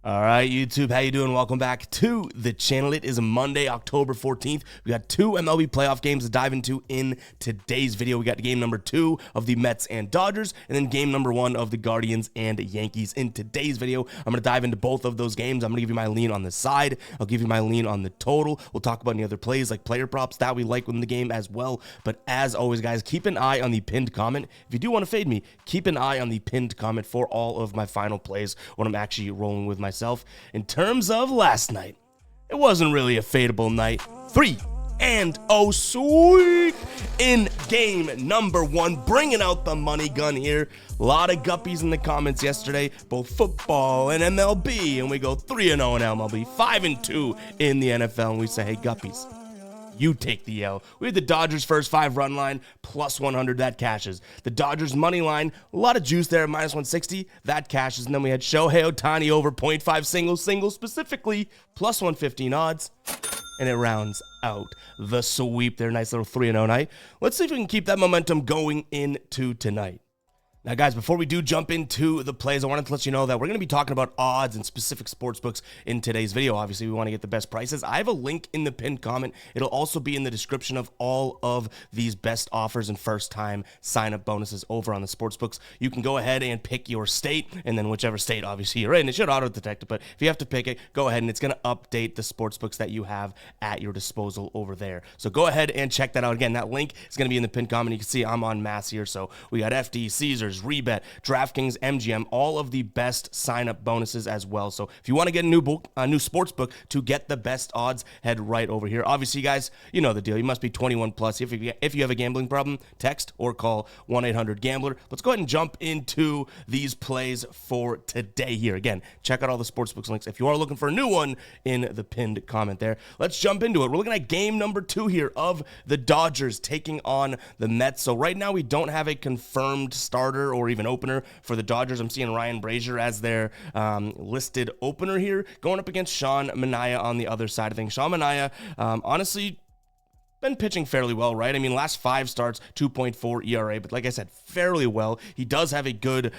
All right, YouTube, how you doing? Welcome back to the channel. It is Monday, October 14th. We got two MLB playoff games to dive into in today's video. We got game number 2 of the Mets and Dodgers, and then game number 1 of the Guardians and Yankees. In today's video, I'm going to dive into both of those games. I'm going to give you my lean on the side. I'll give you my lean on the total. We'll talk about any other plays like player props that we like in the game as well. But as always, guys, keep an eye on the pinned comment. If you do want to fade me, keep an eye on the pinned comment for all of my final plays when I'm actually rolling with myself. In terms of last night, it wasn't really a fadeable night. 3-0 sweep in game number 1, bringing out the money gun here. A lot of guppies in the comments yesterday, both football and MLB, and we go 3-0 in MLB, 5-2 in the NFL, and we say, hey, guppies, you take the L. We had the Dodgers first 5 run line, plus 100, that cashes. The Dodgers money line, a lot of juice there, minus 160, that cashes. And then we had Shohei Ohtani over 0.5 single specifically, plus 115 odds. And it rounds out the sweep there. Nice little 3-0 night. Let's see if we can keep that momentum going into tonight. Now, guys, before we do jump into the plays, I wanted to let you know that we're going to be talking about odds and specific sports books in today's video. Obviously, we want to get the best prices. I have a link in the pinned comment. It'll also be in the description of all of these best offers and first-time sign-up bonuses over on the sports books. You can go ahead and pick your state, and then whichever state, obviously, you're in. It should auto-detect it, but if you have to pick it, go ahead, and it's going to update the sports books that you have at your disposal over there. So go ahead and check that out. Again, that link is going to be in the pinned comment. You can see I'm on mass here, so we got FD, Caesars, Rebet, DraftKings, MGM, all of the best sign-up bonuses as well. So if you want to get a new sports book to get the best odds, head right over here. Obviously, guys, you know the deal. You must be 21 plus. If you have a gambling problem, text or call 1-800-GAMBLER. Let's go ahead and jump into these plays for today here. Again, check out all the sports books links if you are looking for a new one in the pinned comment there. Let's jump into it. We're looking at game number 2 here of the Dodgers taking on the Mets. So right now we don't have a confirmed starter or even opener for the Dodgers. I'm seeing Ryan Brazier as their listed opener here, going up against Sean Manaea on the other side of things. Sean Manaea, honestly, been pitching fairly well, right? I mean, last 5 starts, 2.4 ERA, but like I said, fairly well. He does have a good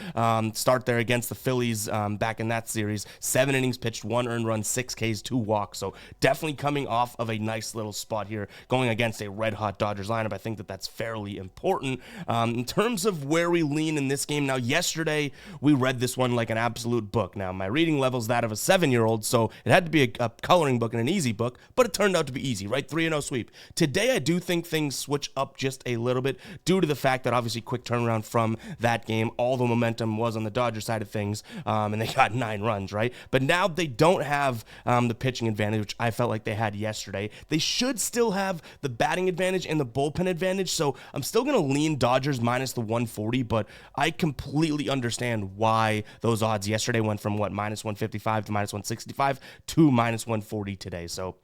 start there against the Phillies back in that series. 7 innings pitched, 1 earned run, 6 Ks, 2 walks. So definitely coming off of a nice little spot here, going against a red-hot Dodgers lineup. I think that that's fairly important. In terms of where we lean in this game, now yesterday we read this one like an absolute book. Now, my reading level's that of a 7-year-old, so it had to be a coloring book and an easy book, but it turned out to be easy, right? 3-0 sweep. Today, I do think things switch up just a little bit due to the fact that obviously quick turnaround from that game. All the momentum was on the Dodgers side of things, and they got 9 runs, right? But now they don't have the pitching advantage, which I felt like they had yesterday. They should still have the batting advantage and the bullpen advantage, so I'm still going to lean Dodgers minus the 140, but I completely understand why those odds yesterday went from, minus 155 to minus 165 to minus 140 today. So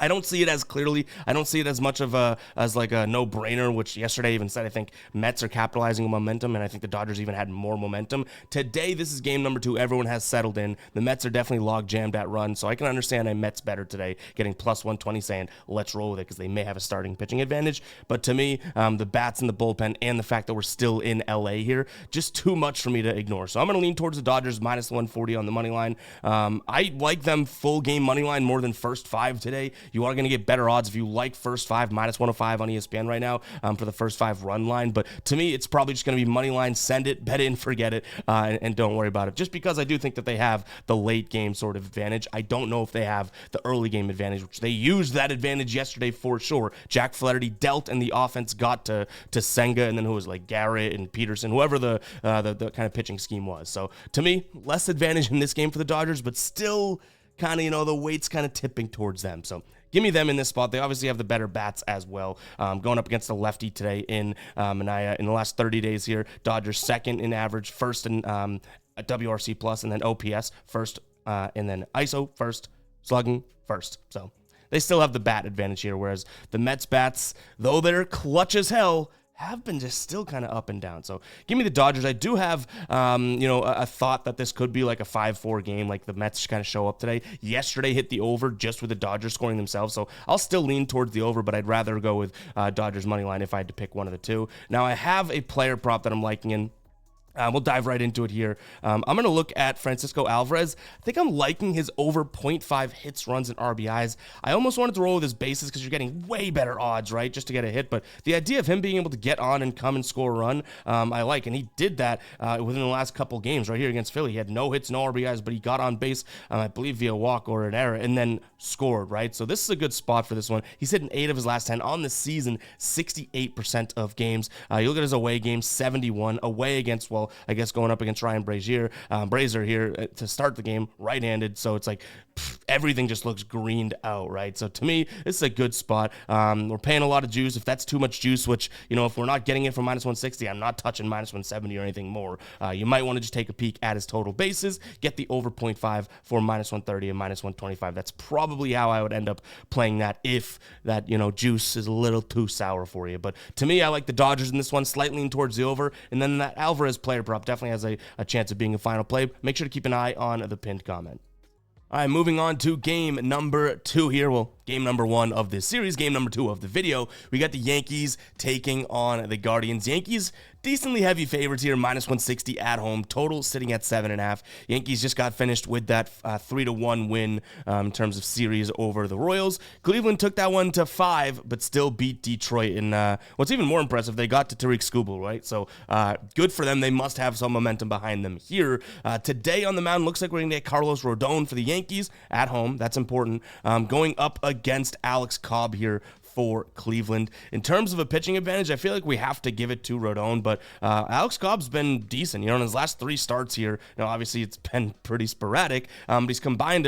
I don't see it as clearly. I don't see it as much of a no-brainer, which yesterday even said I think Mets are capitalizing on momentum, and I think the Dodgers even had more momentum. Today, this is game number 2. Everyone has settled in. The Mets are definitely log-jammed at runs, so I can understand a Mets better today, getting plus 120, saying let's roll with it because they may have a starting pitching advantage. But to me, the bats and the bullpen and the fact that we're still in LA here, just too much for me to ignore. So I'm going to lean towards the Dodgers minus 140 on the money line. I like them full game money line more than first 5 today. You are going to get better odds if you like first 5, minus 105 on ESPN right now for the first 5 run line. But to me, it's probably just going to be money line, send it, bet in, forget it, and don't worry about it. Just because I do think that they have the late game sort of advantage. I don't know if they have the early game advantage, which they used that advantage yesterday for sure. Jack Flaherty dealt, and the offense got to Senga, and then who was like Garrett and Peterson, whoever the kind of pitching scheme was. So to me, less advantage in this game for the Dodgers, but still kind of, the weight's kind of tipping towards them. So give me them in this spot. They obviously have the better bats as well. Going up against a lefty today in Manaea. In the last 30 days here, Dodgers second in average, first in WRC plus, and then OPS first, and then ISO first, slugging first. So they still have the bat advantage here, whereas the Mets bats, though they're clutch as hell, have been just still kind of up and down. So give me the Dodgers. I do have, a thought that this could be like a 5-4 game, like the Mets kind of show up today. Yesterday hit the over just with the Dodgers scoring themselves, so I'll still lean towards the over, but I'd rather go with Dodgers money line if I had to pick one of the two. Now, I have a player prop that I'm liking in. We'll dive right into it here. I'm going to look at Francisco Alvarez. I think I'm liking his over 0.5 hits, runs, and RBIs. I almost wanted to roll with his bases because you're getting way better odds, right, just to get a hit. But the idea of him being able to get on and come and score a run, I like. And he did that within the last couple games right here against Philly. He had no hits, no RBIs, but he got on base, I believe, via walk or an error, and then scored, right? So this is a good spot for this one. He's hit in 8 of his last 10 on the season, 68% of games. You look at his away games, 71. Away against, well, I guess going up against Ryan Brazier here to start the game, right-handed. So it's like everything just looks greened out, right? So to me, this is a good spot. We're paying a lot of juice. If that's too much juice, which, if we're not getting it from minus 160, I'm not touching minus 170 or anything more. You might want to just take a peek at his total bases, get the over 0.5 for minus 130 and minus 125. That's probably how I would end up playing that if that, juice is a little too sour for you. But to me, I like the Dodgers in this one, slightly leaning towards the over. And then that Alvarez player prop definitely has a chance of being a final play. Make sure to keep an eye on the pinned comment. All right, moving on to game number 2 here. Well, game number 1 of this series, game number 2 of the video. We got the Yankees taking on the Guardians. Yankees, decently heavy favorites here, minus 160 at home. Total sitting at 7.5. Yankees just got finished with that 3-1 win in terms of series over the Royals. Cleveland took that one to 5, but still beat Detroit. And what's even more impressive, they got to Tariq Skubal, right? So good for them. They must have some momentum behind them here. Today on the mound, looks like we're going to get Carlos Rodon for the Yankees at home. That's important. Going up against Alex Cobb here for Cleveland. In terms of a pitching advantage, I feel like we have to give it to Rodon, but Alex Cobb's been decent. In his last 3 starts here, obviously it's been pretty sporadic, but he's combined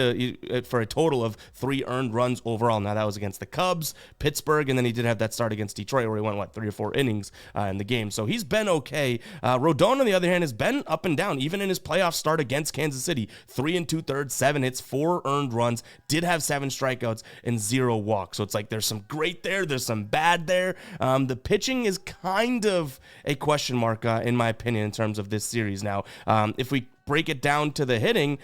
for a total of 3 earned runs overall. Now that was against the Cubs, Pittsburgh, and then he did have that start against Detroit where he went, 3 or 4 innings in the game. So he's been okay. Rodon, on the other hand, has been up and down, even in his playoff start against Kansas City. 3 2/3, 7 hits, 4 earned runs, did have 7 strikeouts, and 0 walks. So it's like there's some great there's some bad there. The pitching is kind of a question mark in my opinion in terms of this series. Now, if we break it down to the hitting,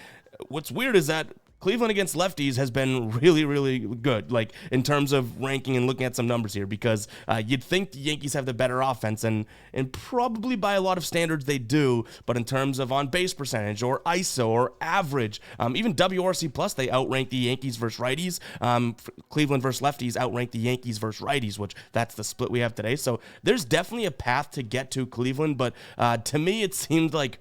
what's weird is that Cleveland against lefties has been really, really good, like in terms of ranking and looking at some numbers here, because you'd think the Yankees have the better offense, and probably by a lot of standards they do, but in terms of on-base percentage or ISO or average, even WRC plus, they outrank the Yankees versus righties. Cleveland versus lefties outrank the Yankees versus righties, which that's the split we have today. So there's definitely a path to get to Cleveland, but to me it seemed like,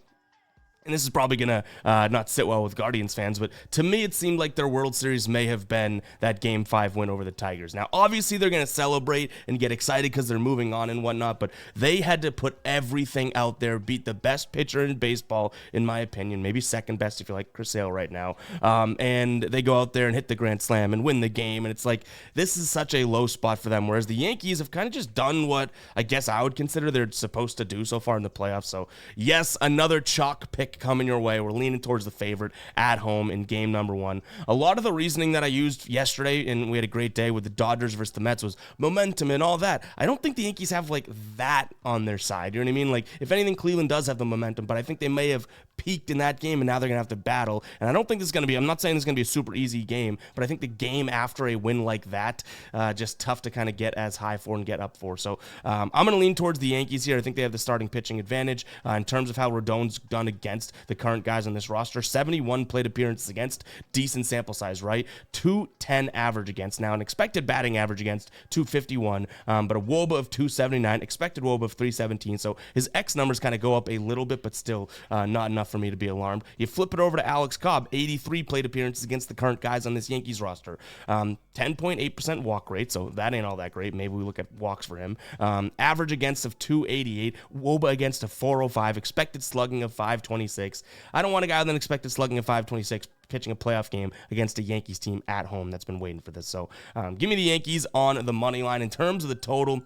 and this is probably going to not sit well with Guardians fans, but to me it seemed like their World Series may have been that Game 5 win over the Tigers. Now, obviously they're going to celebrate and get excited because they're moving on and whatnot, but they had to put everything out there, beat the best pitcher in baseball, in my opinion, maybe second best if you like Chris Sale right now, and they go out there and hit the grand slam and win the game, and it's like, this is such a low spot for them, whereas the Yankees have kind of just done what I guess I would consider they're supposed to do so far in the playoffs. So yes, another chalk pick coming your way. We're leaning towards the favorite at home in game number 1. A lot of the reasoning that I used yesterday, and we had a great day with the Dodgers versus the Mets, was momentum and all that. I don't think the Yankees have like that on their side. You know what I mean? Like, if anything, Cleveland does have the momentum, but I think they may have peaked in that game, and now they're going to have to battle. And I don't think this is going to be, I'm not saying this is going to be a super easy game, but I think the game after a win like that, just tough to kind of get as high for and get up for. So I'm going to lean towards the Yankees here. I think they have the starting pitching advantage in terms of how Rodon's done against the current guys on this roster. 71 plate appearances against, decent sample size, right? 210 average against. Now, an expected batting average against, 251, but a WOBA of 279, expected WOBA of 317. So his X numbers kind of go up a little bit, but still not enough for me to be alarmed. You flip it over to Alex Cobb, 83 plate appearances against the current guys on this Yankees roster. 10.8% walk rate, so that ain't all that great. Maybe we look at walks for him. Average against of 288, WOBA against of 405, expected slugging of 526. I don't want a guy with an expected slugging of 526 pitching a playoff game against a Yankees team at home that's been waiting for this. So give me the Yankees on the money line. In terms of the total,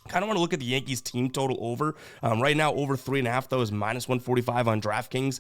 kind of want to look at the Yankees team total over. Right now, over 3.5, though, is minus 145 on DraftKings.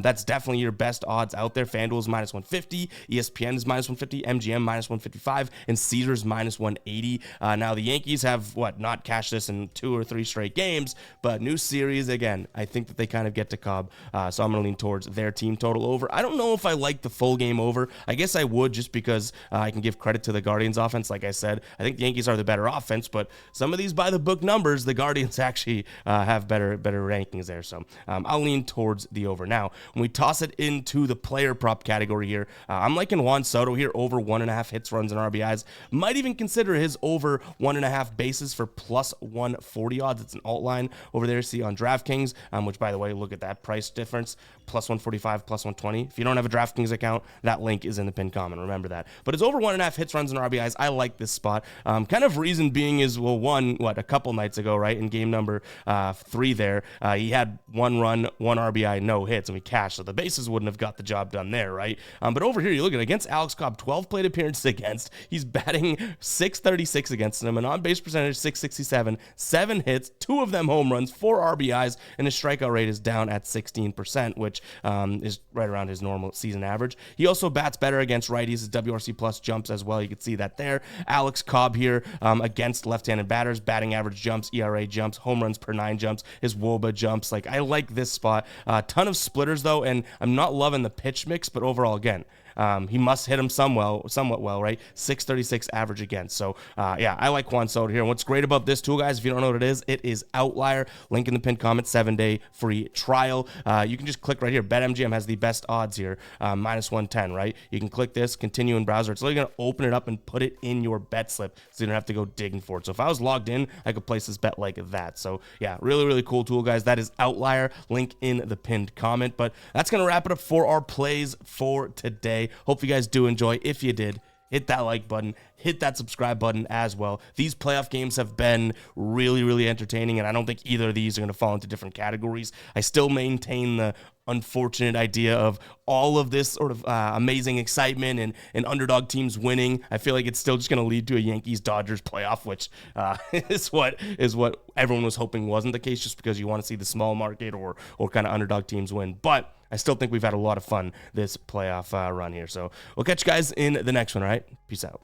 That's definitely your best odds out there. FanDuel is minus 150, ESPN is minus 150, MGM minus 155, and Caesars minus 180. Now, the Yankees have, not cashed this in 2 or 3 straight games, but new series, again, I think that they kind of get to Cobb, so I'm going to lean towards their team total over. I don't know if I like the full game over. I guess I would, just because I can give credit to the Guardians offense. Like I said, I think the Yankees are the better offense, but some of these by the book numbers, the Guardians actually have better rankings there. So I'll lean towards the over. Now, when we toss it into the player prop category here, I'm liking Juan Soto here over 1.5 hits, runs, and RBIs. Might even consider his over 1.5 bases for plus 140 odds. It's an alt line over there, see on DraftKings, which, by the way, look at that price difference, plus 145, plus 120. If you don't have a DraftKings account, that link is in the pinned comment. Remember that. But it's over 1.5 hits, runs, and RBIs. I like this spot. Kind of reason being is, well, a couple nights ago, right, in game number 3 there, he had 1 run, 1 RBI, no hits, and we cashed, so the bases wouldn't have got the job done there, right? But over here, you look at against Alex Cobb, 12 plate appearances against. He's batting .636 against him, an on-base percentage .667, 7 hits, 2 of them home runs, 4 RBIs, and his strikeout rate is down at 16%, which is right around his normal season average. He also bats better against righties. His WRC plus jumps as well. You can see that there. Alex Cobb here against left-handed batters, batting average jumps, ERA jumps, home runs per 9 jumps, his WOBA jumps. Like, I like this spot. A ton of splitters though, and I'm not loving the pitch mix, but overall, again, he must hit him somewhat well, right? 636 average against. So, yeah, I like Juan Soto here. And what's great about this tool, guys, if you don't know what it is Outlier. Link in the pinned comment, 7-day free trial. You can just click right here. BetMGM has the best odds here, minus 110, right? You can click this, continue in browser. It's literally going to open it up and put it in your bet slip, so you don't have to go digging for it. So if I was logged in, I could place this bet like that. So, yeah, really, really cool tool, guys. That is Outlier. Link in the pinned comment. But that's going to wrap it up for our plays for today. Hope you guys do enjoy. If you did, hit that like button, hit that subscribe button as well. These playoff games have been really, really entertaining, and I don't think either of these are going to fall into different categories. I still maintain the unfortunate idea of all of this sort of amazing excitement and underdog teams winning. I feel like it's still just going to lead to a Yankees-Dodgers playoff, which is what everyone was hoping wasn't the case, just because you want to see the small market or kind of underdog teams win. But I still think we've had a lot of fun this playoff run here. So we'll catch you guys in the next one, all right? Peace out.